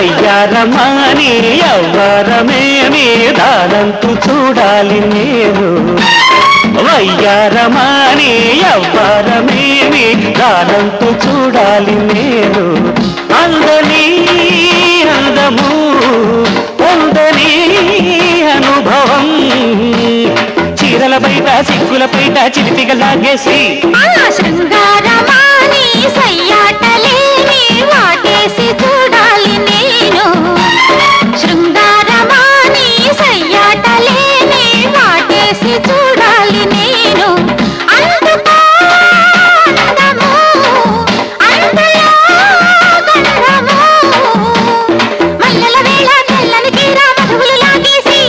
వయ్యారమాని ఎవ్వరమేమి దానంతు చూడాలి నేను వయ్యారమాని ఎవ్వరమేమి దానంతు చూడాలి నేను అందని అందము పొందని అనుభవం చీరల బయట సిగ్గుల బయట చిలిపిగా లాగేసి శృంగారమాని సయ్యాటలేని వాటేసి చూడాలి నేను శృంగారమాని సయ్యాటలేని వాటేసి చూడాలి నేను అందుకో అందము అందులో గంధము మల్లెల వేళ తెల్లని తీర మధువులు లాగేసి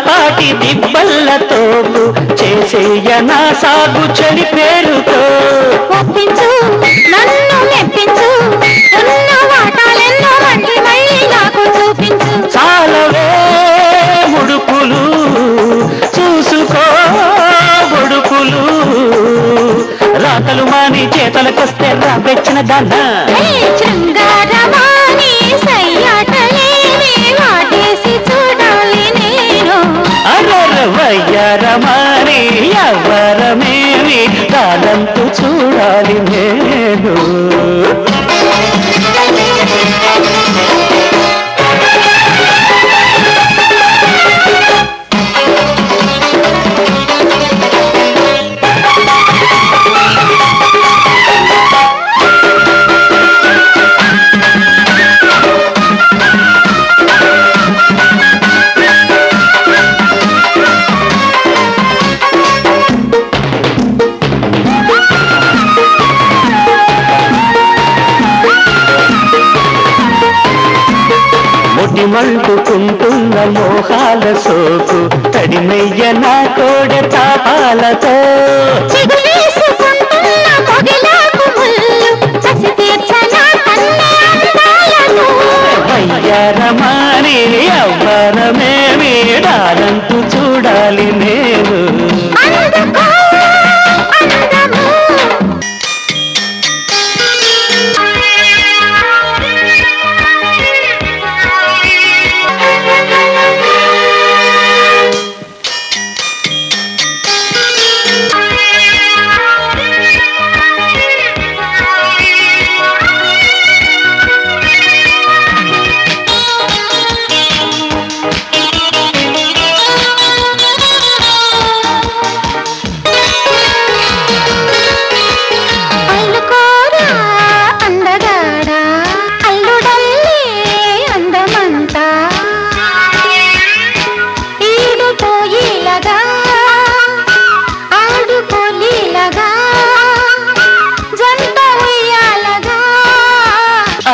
పాటి దిబ్బల్లతో చేసేయనా సాగు చెడి పేరుతో ఒప్పించు నన్ను మెప్పించు ఉన్న వాటాలెన్నో మంచి మళ్ళీ నాకు చూపించు చాలవే ముడుపులు చూసుకో ముడుపులు రాతలు మాని చేతలకొస్తే రాబెచ్చిన దాన్న శృంగారమాని సయ్యాటలేని వాటేసి చూడాలి నేను వయ్యారమాని ఎవ్వరమేమి దానంతు చూడాలి నేను మంటుకుంటున్న మోహాల సోకు తడిమెయ్య నా కోడె తాపాలతో వయ్యారమాని ఎవ్వరమేమి దానంతు చూడాలి నేను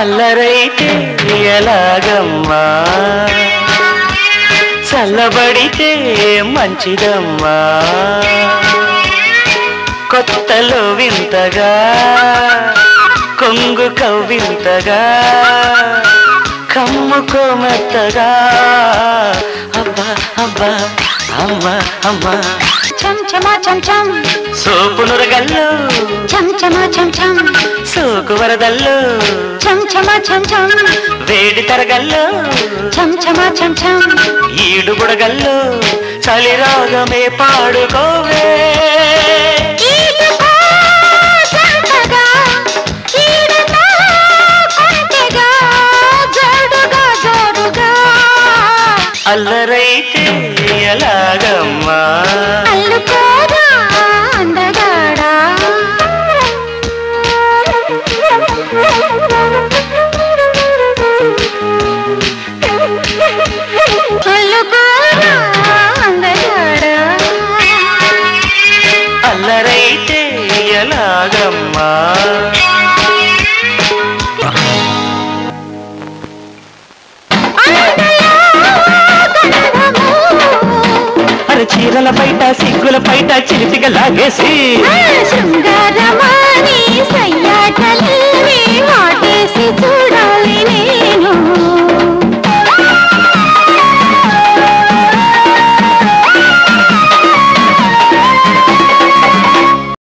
అల్లరైతే ఎలాగమ్మా చల్లబడితే మంచిదమ్మా కొత్తలో వింతగా కొంగు కవ్వింతగా కమ్ముకోమెత్తగా అబ్బా అబ్బా అమ్మా అమ్మా చంచమా చంచం సోపునురగల్లు చంచమా చంచం సోకు వరదల్లు చంచమా చంచం వేడి తరగల్లు చంచమా చంచం ఈడు బుడగల్లు చలి రాగమే పాడుకోవే అల్లరైతే ఎలాగమ్మా అల్లుకోరా అందగాడా అల్లుకోరా అందగాడా నాగమ్మా. అరే చీరల బయట సిగ్గుల బయట చిలిపిగా లాగేసి శృంగారమాని సయ్యాటల్ని వాటేసి చూడాలి నేను.